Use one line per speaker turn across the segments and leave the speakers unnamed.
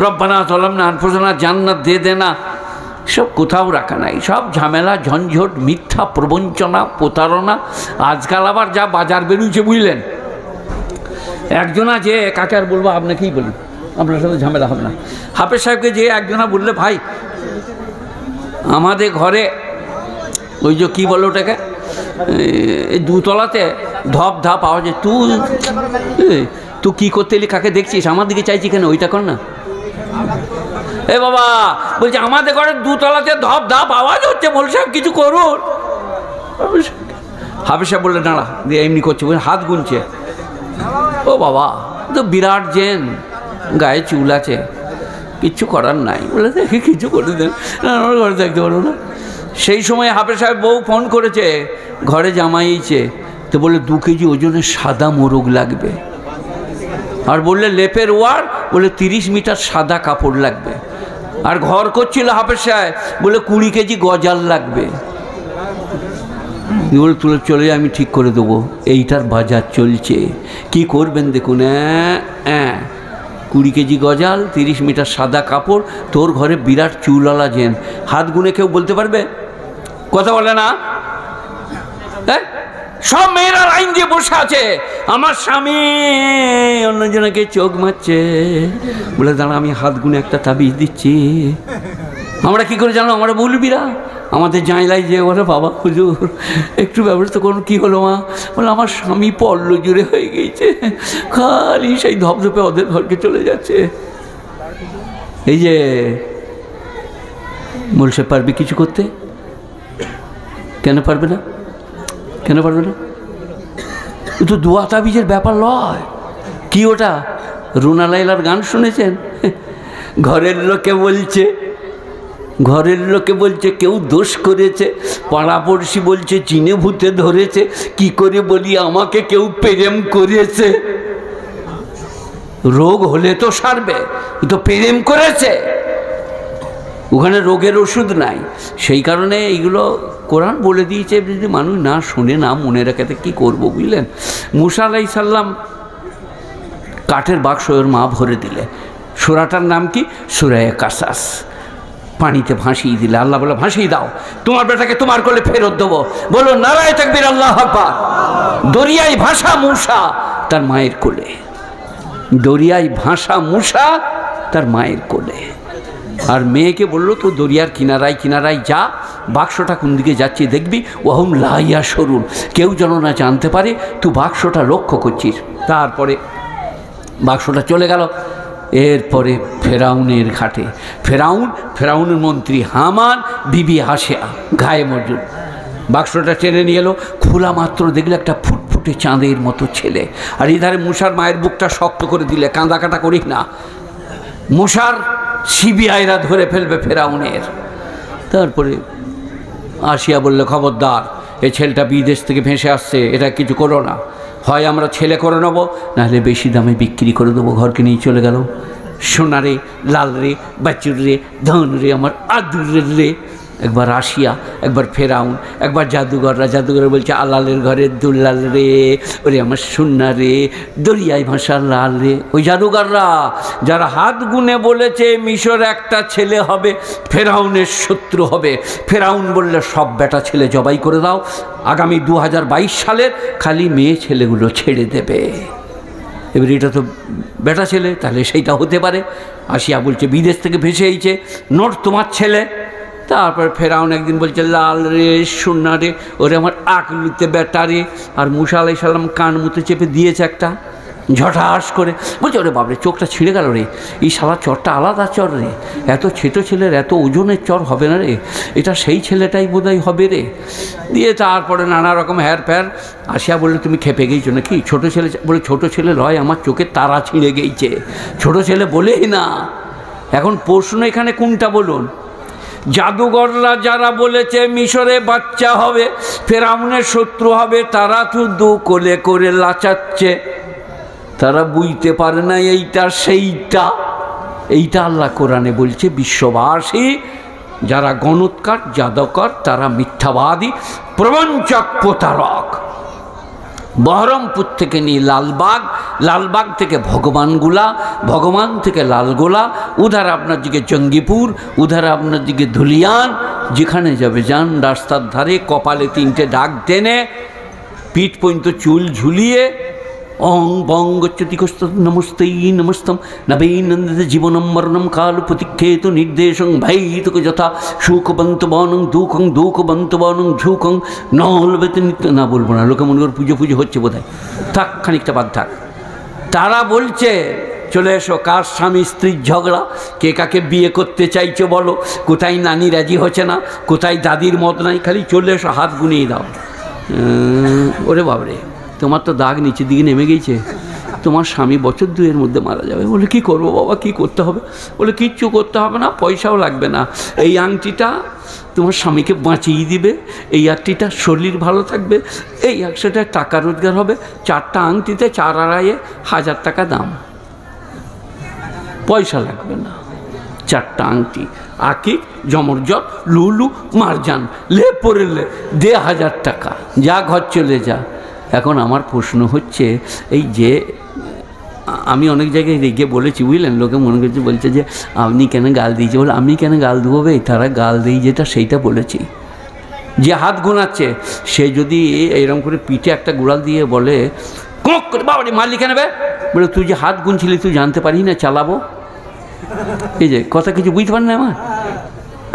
রব্বানা যালামনা আনফুসানা, জান্নাত দিয়ে দে না, সব কোথাও রাখা নাই। সব ঝামেলা, ঝঞ্ঝট, মিথ্যা প্রবঞ্চনা, প্রতারণা। আজকাল আবার যা বাজার বেরিয়েছে বুঝলেন। একজনা যে, কাকে আর বলবো, আপনাকেই বলি, আপনার সাথে ঝামেলা হবে না। হাফেজ সাহেবকে যে একজনা বললে, ভাই আমাদের ঘরে ওই যে কী বলো ওটাকে, দুতলাতে ধপ ধাপ আওয়াজ, তুই কী করতে এলি, কাকে দেখছিস, আমার দিকে চাইছি কেন, ওইটা কর না। এ বাবা বলছে আমাদের ঘরের দুতলাতে ধপ ধাপ আওয়াজ হচ্ছে, বল সাহেব কিছু করুন। হাফেজ সাহেব বললে দাঁড়া, দিয়ে এমনি করছে, হাত গুনছে। ও বাবা, তো বিরাট জেন, গায়ে চুল আছে, কিচ্ছু করার নাই। বলে দেখে কিছু করে দেন, আমার ঘরে দেখতে পারবো না। সেই সময় হাফেজ সাহেব বউ ফোন করেছে, ঘরে জামাইছে, তো বলে 2 কেজি ওজনের সাদা মোরগ লাগবে। আর বললে লেপের ওয়ার, বলে 30 মিটার সাদা কাপড় লাগবে। আর ঘর করছিল হাফেজ সাহেব, বলে 20 কেজি গজাল লাগবে। বলে তুলে চলে, আমি ঠিক করে দেবো, এইটার বাজার চলছে, কি করবেন দেখুন। 20 কেজি গজাল, 30 মিটার সাদা কাপড়, তোর ঘরে বিরাট চুলওয়ালা জেন, হাত গুনে কেউ বলতে পারবে? কথা বলে না। হ্যাঁ, সব মেয়েরা লাইন দিয়ে বসে আছে, আমার স্বামী অন্যজনকে চোখ মারছে। বলে দাঁড়া, আমি হাত গুনে একটা তাবিজ দিচ্ছি। আমরা কি করে জানো, আমরা বলবিরা আমাদের জানলাই যে বলে, বাবা হুজুর একটু ব্যবস্থা করুন। কী হলো মা? বলে আমার স্বামী পল্ল জুড়ে হয়ে গিয়েছে, খালি সেই ধপধপে ওদের ঘরকে চলে যাচ্ছে। এই যে বলছে, পারবি কিছু করতে? কেন পারবে না, কেন পারবে না? ও তো দোয়া তাবিজের ব্যাপার নয়। কি ওটা, রুনা লাইলার গান শুনেছেন? ঘরের লোকে বলছে, ঘরের লোকে বলছে কেউ দোষ করেছে, পাড়াপড়শি বলছে চিনে ভূতে ধরেছে, কি করে বলি আমাকে কেউ প্রেম করেছে। রোগ হলে তো সারবে, তো প্রেম করেছে, ওখানে রোগের ওষুধ নাই। সেই কারণে এইগুলো কোরআন বলে দিয়েছে, যদি মানুষ না শোনে, না মনে রাখাতে কী করবো বুঝলেন। মুসা আলাইহিস সালাম কাঠের বাক্স ওর মা ভরে দিলে, সূরাটার নাম কি? সূরা কাসাস। পানিতে ভাসিয়ে দিলে, আল্লাহ বলে ভাসিয়ে দাও, তোমার বেটাকে তোমার কোলে ফেরত দেবো। বলো নারায়ে তাকবীর, আল্লাহু আকবার। দরিয়ায় ভাসা মুসা তার মায়ের কোলে, দরিয়ায় ভাসা মুসা তার মায়ের কোলে। আর মেয়েকে বললো তো দরিয়ার কিনারায় কিনারায় যা, বাক্সটা কোন দিকে যাচ্ছে দেখবি, ওহম লা ইয়াশউরুন, কেউ যেন না জানতে পারে তুই বাক্সটা লক্ষ্য করছিস। তারপরে বাক্সটা চলে গেল। এরপরে ফেরাউনের ঘাটে, ফেরাউনের মন্ত্রী হামান, বিবি হাসিয়া গায়ে মজুদ, বাক্সটা টেনে নিয়ে এলো। খোলা মাত্র দেখলে একটা ফুটফুটে চাঁদের মতো ছেলে। আর এধারে মুসার মায়ের বুকটা শক্ত করে দিলে, কাঁদা কাটা করিস না, মুসার সিবিআইরা ধরে ফেলবে ফেরাউনের। তারপরে আসিয়া বললে, খবরদার, এই ছেলেটা বিদেশ থেকে ভেসে আসছে, এটা কিছু করো না, হয় আমরা ছেলে করে নেবো, নাহলে বেশি দামে বিক্রি করে দেবো। ঘরকে নিয়ে চলে গেল। সোনা রে, লাল রে, বাচুর রে, ধন রে, আমার আদুরের রে। একবার আসিয়া, একবার ফেরাউন, একবার জাদুঘররা, জাদুঘর বলছে আলালের ঘরের দুল্লাল রে, ওরে আমার সোনা রে, দরিয়ায় ভাষা লাল রে। ওই জাদুঘররা যারা হাত গুনে বলেছে মিশর একটা ছেলে হবে, ফেরাউনের শত্রু হবে। ফেরাউন বললে সব বেটা ছেলে জবাই করে দাও, আগামী 2022 সালের খালি মেয়ে ছেলেগুলো ছেড়ে দেবে। এবার এটা তো বেটা ছেলে, তাহলে সেইটা হতে পারে। আসিয়া বলছে বিদেশ থেকে ভেসে এইছে, নোট তোমার ছেলে। তারপর ফেরাউন একদিন বলছে লাল রে, সোনা রে, ওরে আমার আকলুতে বেটা রে। আর মুসা আলাইহিস সালাম কান মুতে চেপে দিয়েছে একটা, ঝটাস করে। বলছে ওরে বাবরে, চোখটা ছিঁড়ে গেল রে, এই শালা চরটা আলাদা চর রে, এত ছোটো ছেলের এত ওজনের চর হবে না রে, এটা সেই ছেলেটাই বোধহয় হবে রে। দিয়ে তারপরে নানা রকম হ্যার ফ্যার। আসিয়া বললে তুমি খেপে গেইছো নাকি? ছোটো ছেলে বলে, ছোটো ছেলে নয়, আমার চোখের তারা ছিঁড়ে গেইছে, ছোটো ছেলে বলেই না। এখন প্রশ্ন এখানে কোনটা বলুন? জাদুঘররা যারা বলেছে মিশরে বাচ্চা হবে, ফেরাউনের শত্রু হবে, তারা শুধু কোলে করে লাচাচ্ছে, তারা বুঝতে পারে না এইটা সেইটা। এইটা আল্লাহ কোরআনে বলছে। বিশ্ববাসী যারা গণৎকার, জাদুকর, তারা মিথ্যাবাদী, প্রবঞ্চক, প্রতারক। বহরমপুর থেকে নিয়ে লালবাগ লালবাগ থেকে ভগবানগুলা, ভগবান থেকে লালগোলা, উধার আপনার দিকে জঙ্গিপুর, উধার আপনার দিকে ধুলিয়ান, যেখানে যাবে যান। রাস্তার ধারে কপালে 3টে দাগ টেনে, পিঠ পর্যন্ত চুল ঝুলিয়ে, ওং বং গচ্ছতি কস্ত নমস্তেই নমস্তম নবীনন্দতে জীবনম মরণম কাল প্রতীক্ষেত নির্দেশং ভাইতক যথা সুখবন্ত বনং দুঃখং দুঃখবন্ত বনং ঝুঁকং নলবেতে নিত্য। না বলবো না, লোকে মনে করে পুজো পুজো হচ্ছে বোধহয়, থাক খানিকটা বাদ থাক। তারা বলছে চলে এসো, কার স্বামী স্ত্রীর ঝগড়া, কে কাকে বিয়ে করতে চাইছো বলো, কোথায় নানি রাজি হচ্ছে না, কোথায় দাদির মত নাই, খালি চলে এসো, হাত গুনিয়ে দাও। ওরে বাবরে, তোমার তো দাগ নিচের দিকে নেমে গেছে, তোমার স্বামী বছর 2-এর মধ্যে মারা যাবে। বলে কী করবো বাবা, কী করতে হবে? বলে কিচ্ছু করতে হবে না, পয়সাও লাগবে না, এই আংটিটা তোমার স্বামীকে বাঁচিয়ে দিবে, এই আংটিটা শরীর ভালো থাকবে, এই 100 টাকা রোজগার হবে, 4টা আংটিতে 4-2.5 টাকা দাম, পয়সা লাগবে না। 4টা আংটি, আঁকি, জমরজট, লুলু, মারজান, লে পড়লে দে 1000 টাকা, যা ঘর চলে যা। এখন আমার প্রশ্ন হচ্ছে, এই যে আমি অনেক জায়গায় রেগে বলেছি বুঝলেন, লোকে মনে করছে বলছে যে আপনি কেন গাল দিয়েছে, বলে আমি কেন গাল দেবো বে, তারা গাল দেই যেটা সেইটা বলেছি। যে হাত গোনাচ্ছে সে যদি এরকম করে পিঠে একটা গুড়াল দিয়ে বলে কোঁক করে বাবা মারলি কেন বে, বলে তুই যে হাত গুনছিলি তুই জানতে পারি না চালাবো, এই যে কথা কিছু বুঝতে পারেন না আমার।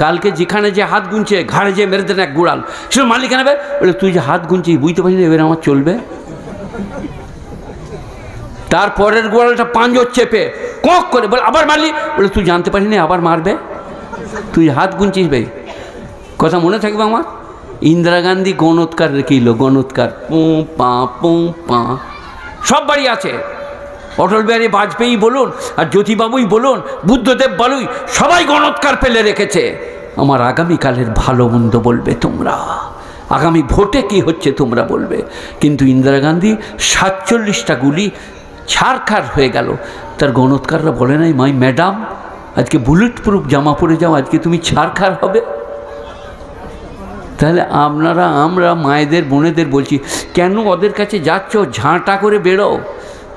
কালকে যেখানে যে হাত গুনছে ঘাড়ে যে মেরে দেন এক গুড়াল, সে মালিক নেবে, বলে তুই যে হাত গুনছিস বুঝতে পারিস না, এবার আমার চলবে। তারপরের গোড়ালটা পাঁজর চেপে কোঁক করে বলে আবার মারলি, বলে তুই জানতে পারিস না আবার মারবে, তুই হাত গুনছিস ভাই। কথা মনে থাকবে আমার। ইন্দিরা গান্ধী গণৎকার রেখেইল, গণৎকার পোঁ পা পোঁ পা, সব বাড়ি আছে। অটল বিহারী বাজপেয়ী বলুন আর জ্যোতিবাবুই বলুন, বুদ্ধদেব বলুই, সবাই গণৎকার ফেলে রেখেছে। আমার আগামীকালের ভালো মন্দ বলবে তোমরা, আগামী ভোটে কি হচ্ছে তোমরা বলবে। কিন্তু ইন্দিরা গান্ধী 47টা গুলি ছাড়খাড় হয়ে গেল, তার গণৎকাররা বলে নাই মাই ম্যাডাম আজকে বুলেট প্রুফ জামা পরে যাও, আজকে তুমি ছাড়খাড় হবে। তাহলে আমরা মায়েদের বোনেদের বলছি, কেন ওদের কাছে যাচ্ছ, ঝাঁটা করে বেরো।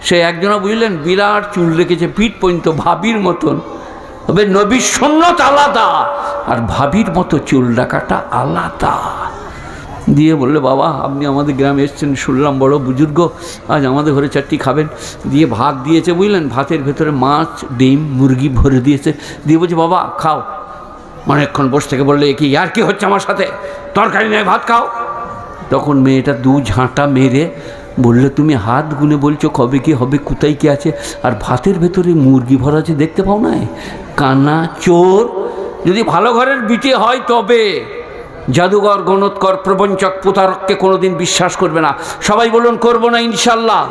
সে একজনা বুঝলেন বিরাট চুল রেখেছে পিঠ পর্যন্ত, ভাবির মতন। তবে নবীর সুন্নত আলাদা আর ভাবির মতো চুল রাখাটা আলাদা। দিয়ে বললে বাবা আপনি আমাদের গ্রামে এসছেন, শুনলাম বড় বুজুর্গ, আজ আমাদের ঘরে 4টি খাবেন। দিয়ে ভাত দিয়েছে বুঝলেন, ভাতের ভেতরে মাছ ডিম মুরগি ভরে দিয়েছে। দিয়ে বলছে বাবা খাও। অনেকক্ষণ বসে থেকে বললে কি আর কি হচ্ছে আমার সাথে, তরকারি নেই ভাত খাও। তখন মেয়েটা 2 ঝাঁটা মেরে বললে তুমি হাত গুনে বলছো কবে কি হবে, কোথায় কি আছে, আর ভাতের ভেতরে মুরগি ভরা আছে দেখতে পাও না? কানা চোর। যদি ভালো ঘরের বিটে হয় তবে জাদুঘর গণৎকর প্রবঞ্চক প্রতারককে কোনোদিন বিশ্বাস করবে না। সবাই বলুন করবো না ইনশাল্লাহ।